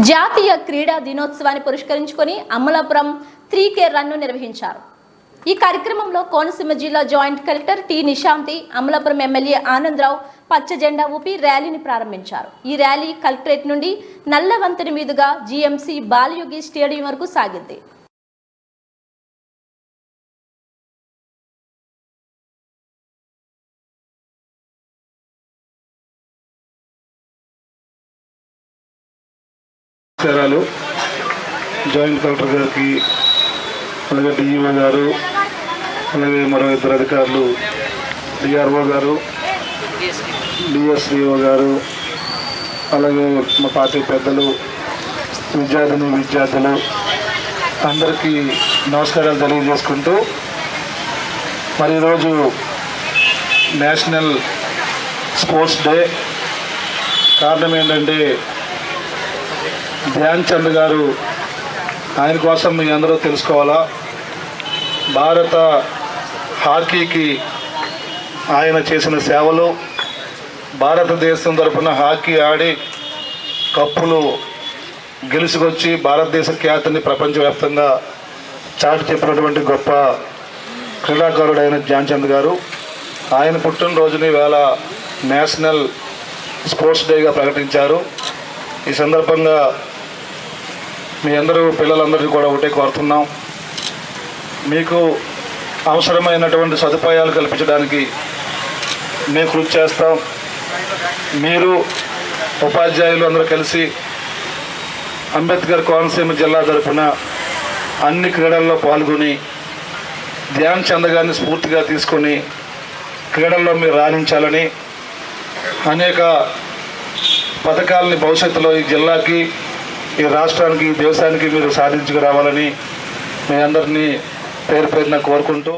జాతీయ క్రీడా దినోత్సవాన్ని పురస్కరించుకొని అమలాపురం 3K రన్ను నిర్వహించారు. ఈ కార్యక్రమంలో కోనసీమ జిల్లా joint collector T Nishanthi, Amalapuram MLA Anandarao పచ్చ జెండా ఊపి ర్యాలీని ప్రారంభించారు. ఈ ర్యాలీ కలెక్టరేట్ నుండి నల్లవంతెన మీదుగా జీఎంసీ బాలయోగి స్టేడియం వరకు సాగింది. జాయింట్ కలెక్టర్ గారికి, అలాగే డిఈఓ గారు, అలాగే మరో ఇద్దరు అధికారులు, డిఆర్ఓ గారు, డిఎస్డిఓ గారు, అలాగే మా పార్టీ పెద్దలు, విద్యార్థులు అందరికీ నమస్కారాలు తెలియజేసుకుంటూ, మరి ఈరోజు నేషనల్ స్పోర్ట్స్ డే. కారణం ఏంటంటే ధ్యాన్ చంద్ గారు, ఆయన కోసం మీ అందరూ తెలుసుకోవాలా. భారత హాకీకి ఆయన చేసిన సేవలు, భారతదేశం తరఫున హాకీ ఆడి కప్పులు గెలుచుకొచ్చి భారతదేశ ఖ్యాతిని ప్రపంచవ్యాప్తంగా చాటి చెప్పినటువంటి గొప్ప క్రీడాకారుడైన ధ్యాన్ చంద్ గారు, ఆయన పుట్టినరోజుని వేళ నేషనల్ స్పోర్ట్స్ డేగా ప్రకటించారు. ఈ సందర్భంగా మీ అందరూ పిల్లలందరికీ కూడా ఒకటే కోరుతున్నాం, మీకు అవసరమైనటువంటి సదుపాయాలు కల్పించడానికి మేము కృషి చేస్తాం. మీరు ఉపాధ్యాయులు అందరూ కలిసి అంబేద్కర్ కోనసీమ జిల్లా తరఫున అన్ని క్రీడల్లో పాల్గొని ధ్యాన్ చంద్ గారిని స్ఫూర్తిగా తీసుకొని క్రీడల్లో మీరు రాణించాలని, అనేక పథకాలని భవిష్యత్తులో ఈ జిల్లాకి, ఈ రాష్ట్రానికి, ఈ దేశానికి మీరు సాధించుకురావాలని మీ అందరినీ పేరు పేరున కోరుకుంటూ